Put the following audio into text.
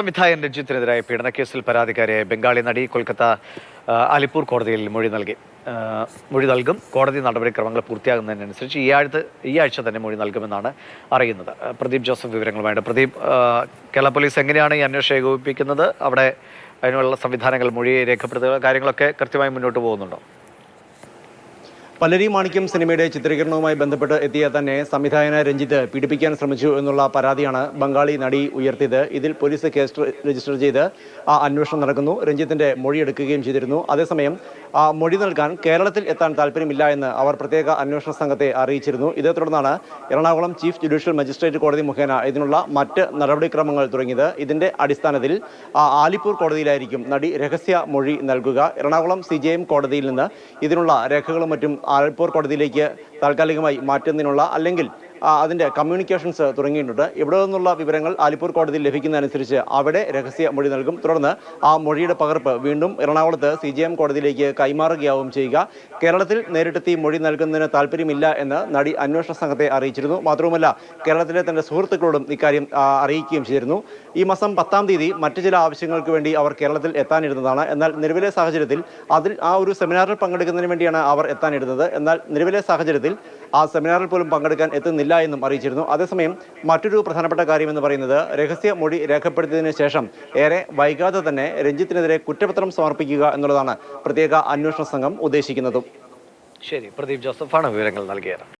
സംവിധായകൻ രഞ്ജിത്തിനെതിരായ പീഡനക്കേസിൽ പരാതിക്കാരിയായ ബംഗാളി നടി കൊൽക്കത്ത അലിപ്പൂർ കോടതിയിൽ മൊഴി നൽകും. കോടതി നടപടിക്രമങ്ങൾ പൂർത്തിയാകുന്നതിനനുസരിച്ച് ഈ ആഴ്ച തന്നെ മൊഴി നൽകുമെന്നാണ് അറിയുന്നത്. പ്രദീപ് ജോസഫ് വിവരങ്ങളുമായിട്ട്. പ്രദീപ്, കേരള പോലീസ് എങ്ങനെയാണ് ഈ അന്വേഷണം ഏകോപിപ്പിക്കുന്നത്? അവിടെ അതിനുള്ള സംവിധാനങ്ങൾ, മൊഴി രേഖപ്പെടുത്തുക, കാര്യങ്ങളൊക്കെ കൃത്യമായി മുന്നോട്ട് പോകുന്നുണ്ടോ? പല്ലരി മാണിക്യം സിനിമയുടെ ചിത്രീകരണവുമായി ബന്ധപ്പെട്ട് എത്തിയ തന്നെ സംവിധായകനെ രഞ്ജിത്ത് പീഡിപ്പിക്കാൻ ശ്രമിച്ചു എന്നുള്ള പരാതിയാണ് ബംഗാളി നടി ഉയർത്തിയത്. ഇതിൽ പോലീസ് കേസ് രജിസ്റ്റർ ചെയ്ത് അന്വേഷണം നടക്കുന്നു. രഞ്ജിത്തിന്റെ മൊഴിയെടുക്കുകയും ചെയ്തിരുന്നു. അതേസമയം മൊഴി നൽകാൻ കേരളത്തിൽ എത്താൻ താല്പര്യമില്ല എന്ന് അവർ പ്രത്യേക അന്വേഷണ സംഘത്തെ അറിയിച്ചിരുന്നു. ഇതേ തുടർന്നാണ് എറണാകുളം ചീഫ് ജുഡീഷ്യൽ മജിസ്ട്രേറ്റ് കോടതി മുഖേന ഇതിനുള്ള മറ്റ് നടപടിക്രമങ്ങൾ തുടങ്ങിയത്. ഇതിന്റെ അടിസ്ഥാനത്തിൽ ആലിപ്പൂർ കോടതിയിലായിരിക്കും നടി രഹസ്യ മൊഴി നൽകുക. എറണാകുളം CJM കോടതിയിൽ നിന്ന് ഇതിനുള്ള രേഖകളും മറ്റും ആലിപ്പൂർ കോടതിയിലേക്ക് താൽക്കാലികമായി മാറ്റുന്നതിനുള്ള അല്ലെങ്കിൽ അതിൻ്റെ കമ്മ്യൂണിക്കേഷൻസ് തുടങ്ങിയിട്ടുണ്ട്. ഇവിടെ നിന്നുള്ള വിവരങ്ങൾ ആലിപ്പൂർ കോടതിയിൽ ലഭിക്കുന്നതനുസരിച്ച് അവിടെ രഹസ്യ മൊഴി നൽകും. തുടർന്ന് ആ മൊഴിയുടെ പകർപ്പ് വീണ്ടും എറണാകുളത്ത് CJM കോടതിയിലേക്ക് കൈമാറുകയാവും ചെയ്യുക. കേരളത്തിൽ നേരിട്ടെത്തി മൊഴി നൽകുന്നതിന് താല്പര്യമില്ല എന്ന് നടി അന്വേഷണ സംഘത്തെ അറിയിച്ചിരുന്നു. മാത്രവുമല്ല, കേരളത്തിലെ തന്റെ സുഹൃത്തുക്കളോടും ഇക്കാര്യം അറിയിക്കുകയും ചെയ്തിരുന്നു. ഈ മാസം 10-ാം തീയതി മറ്റു ചില ആവശ്യങ്ങൾക്ക് വേണ്ടി അവർ കേരളത്തിൽ എത്താനിരുന്നതാണ്. എന്നാൽ നിലവിലെ സാഹചര്യത്തിൽ ഒരു സെമിനാറിൽ പങ്കെടുക്കുന്നതിന് വേണ്ടിയാണ് അവർ എത്താനിരുന്നത്. എന്നാൽ നിലവിലെ സാഹചര്യത്തിൽ ആ സെമിനാറിൽ പോലും പങ്കെടുക്കാൻ എത്തുന്നില്ല എന്നും അറിയിച്ചിരുന്നു. അതേസമയം മറ്റൊരു പ്രധാനപ്പെട്ട കാര്യമെന്ന് പറയുന്നത്, രഹസ്യ മൊഴി രേഖപ്പെടുത്തിയതിനു ശേഷം ഏറെ വൈകാതെ തന്നെ രഞ്ജിത്തിനെതിരെ കുറ്റപത്രം സമർപ്പിക്കുക എന്നുള്ളതാണ് പ്രത്യേക അന്വേഷണ സംഘം ഉദ്ദേശിക്കുന്നതും. ശരി, പ്രദീപ് ജോസഫാണ് വിവരങ്ങൾ നൽകിയത്.